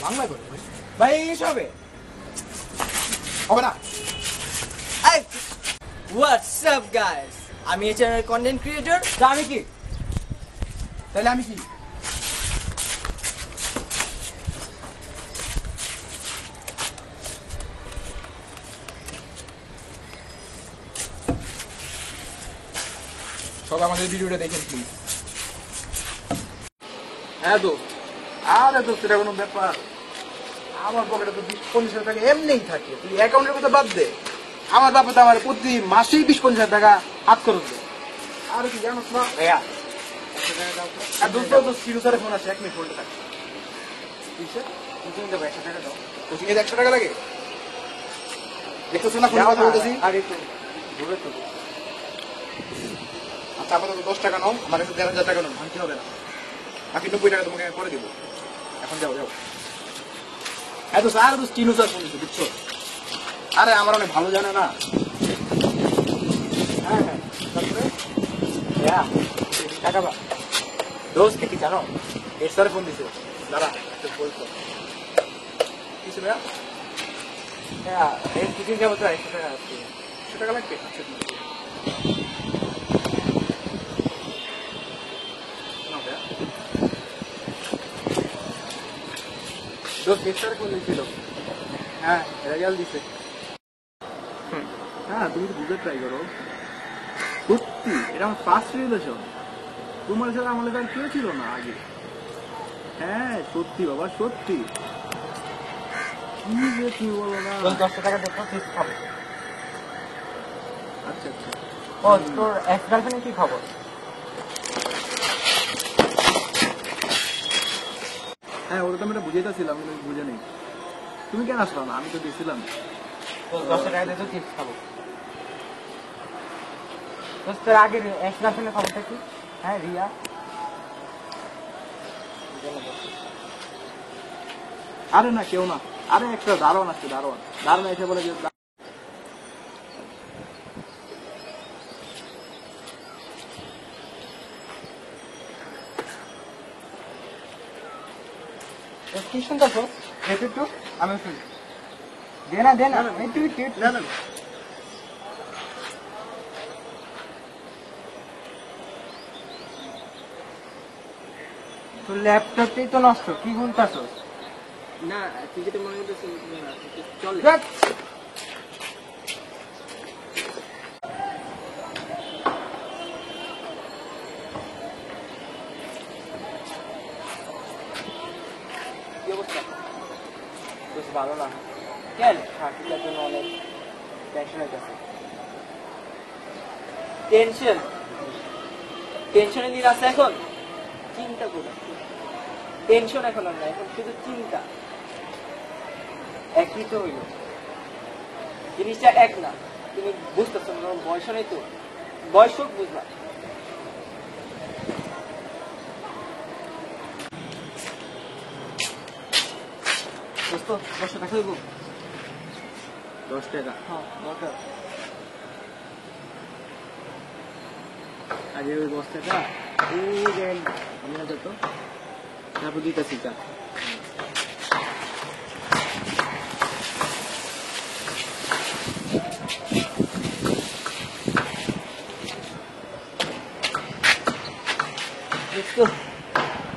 বাংলা করে ভাই ইংলিশ হবে হবে না। হোয়াটসঅ্যাপ গাইস, আমি এই চ্যানেলের কন্টেন্ট ক্রিয়েটর। তা আমি কি? তাহলে আমি কি? সব আমাদের ভিডিওটা দেখেন প্লিজ। হ্যাঁ তো আরে তো সেটা কোনো ব্যাপার, আমার পকেটে তো 20-25 হাজার টাকা এমনিই থাকে, তুই অ্যাকাউন্টের কথা বাদ দে। আমার বাবা তো আমার প্রতি মাসেই 20-25 হাজার টাকা হাত খরচ দেয়। আর কি জানোস না ভাইয়া, আর দোস্ত তো সিরুসারে ফোন আছে, 1 মিনিট ফোনটা থাকে। তুমি দেবো 100 টাকা দাও, তো ঠিক আছে 100 টাকা লাগে দেখতেছো না ফোন কথা বলতেছি। আরে তো দূরে তো আচ্ছা আপাতত 10 টাকা নাও, আমার কাছে 1,500 টাকা নাও, ভাঙতে হবে না, বাকি 90 টাকা তোমাকে পরে দেবো। এখন যাও যাও। হ্যাঁ তো স্যার তো চিনু স্যার ফোন দিচ্ছে বুঝছো। আরে আমার অনেক ভালো জানে না। হ্যাঁ হ্যাঁ তারপরে টাকা বা দোস্ত কি জানো, এর স্যার ফোন দিছে, দাঁড়া একটু বলতো কিছু ভাইয়া। হ্যাঁ এই দুদিন যাবো তো 100 টাকা আসছে। 100 টাকা লাগবে? আচ্ছা ঠিক আছে। দোস্ত এর স্যার ফোন দিয়েছিল। হ্যাঁ রেজাল্ট দিছে। হ্যাঁ তুমি তো বুঝতে ট্রাই করো। সত্যি এটা আমার ফার্স্ট রিলেশন, তোমার সাথে আমার আর কেউ ছিল না আগে। হ্যাঁ সত্যি বাবা সত্যি। কি যে তুমি বলো না। 10 টাকা দেখো, তুই খাবো। আচ্ছা আচ্ছা। ও তোর এক্স গার্লফ্রেন্ডের কি খবর? হ্যাঁ ওটা তো আমি বুঝাইতেছিলাম, কিন্তু বুঝে নেই। তুমি কেন আসলো না? আমি তো দিয়েছিলাম। 10 টাকা দে তো চিপস খাবো। তোর আগের এক্স গার্লফ্রেন্ডের খবরটা কি? হ্যাঁ রিয়া। আরে না কেউ না, আরে একটা দারোয়ান আছে, দারোয়ান দারোয়ান এসে বলে যে কি শুনতেছো? একটু আমি শুনি। দে না একটু না না তোর ল্যাপটপটাই তো নষ্ট, কি শুনতেছো? না তুই যেটা মনে করতেছিস চল। কি অবস্থা? বেশ ভালো না। কেন? চাকরিটার জন্য অনেক টেনশন হইতেছে। টেনশনের দিন আছে এখন? চিন্তা করো, টেনশন এখন আর না, এখন শুধু চিন্তা। একই তো হইল, জিনিসটা এক না। তুমি বুঝতেছো না, বয়স নেই তো, বয়স হোক বুঝবা। দোস্ত 10 টাকা হইব? 10 টাকা? হ্যাঁ দরকার। আগে ওই বস্তাটা এই যে আমরা যত তারপর দিতেছি তা।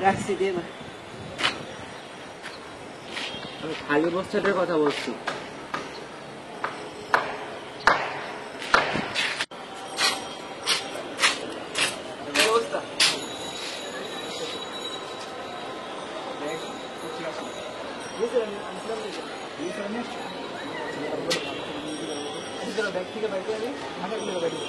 রাখছি দে না। আমি খালি বস্তাটার কথা বলছি। অবস্থা ব্যাগ থেকে বাইরে আমি বাইরে।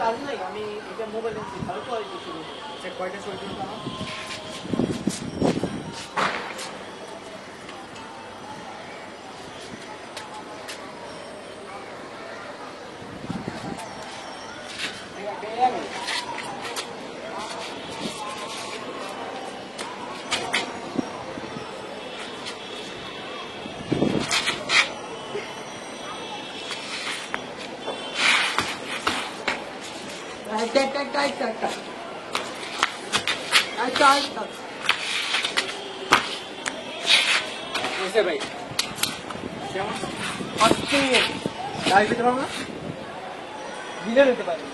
চার্জ নাই, আমি এটা মোবাইল নিচ্ছি, ভালো কোয়ালিটি শুরু। কয়টা ছবি তুলতে আমার? বুঝছে ভাই কেমন গাড়ি পেতে পারবো না দিলে নিতে পারেন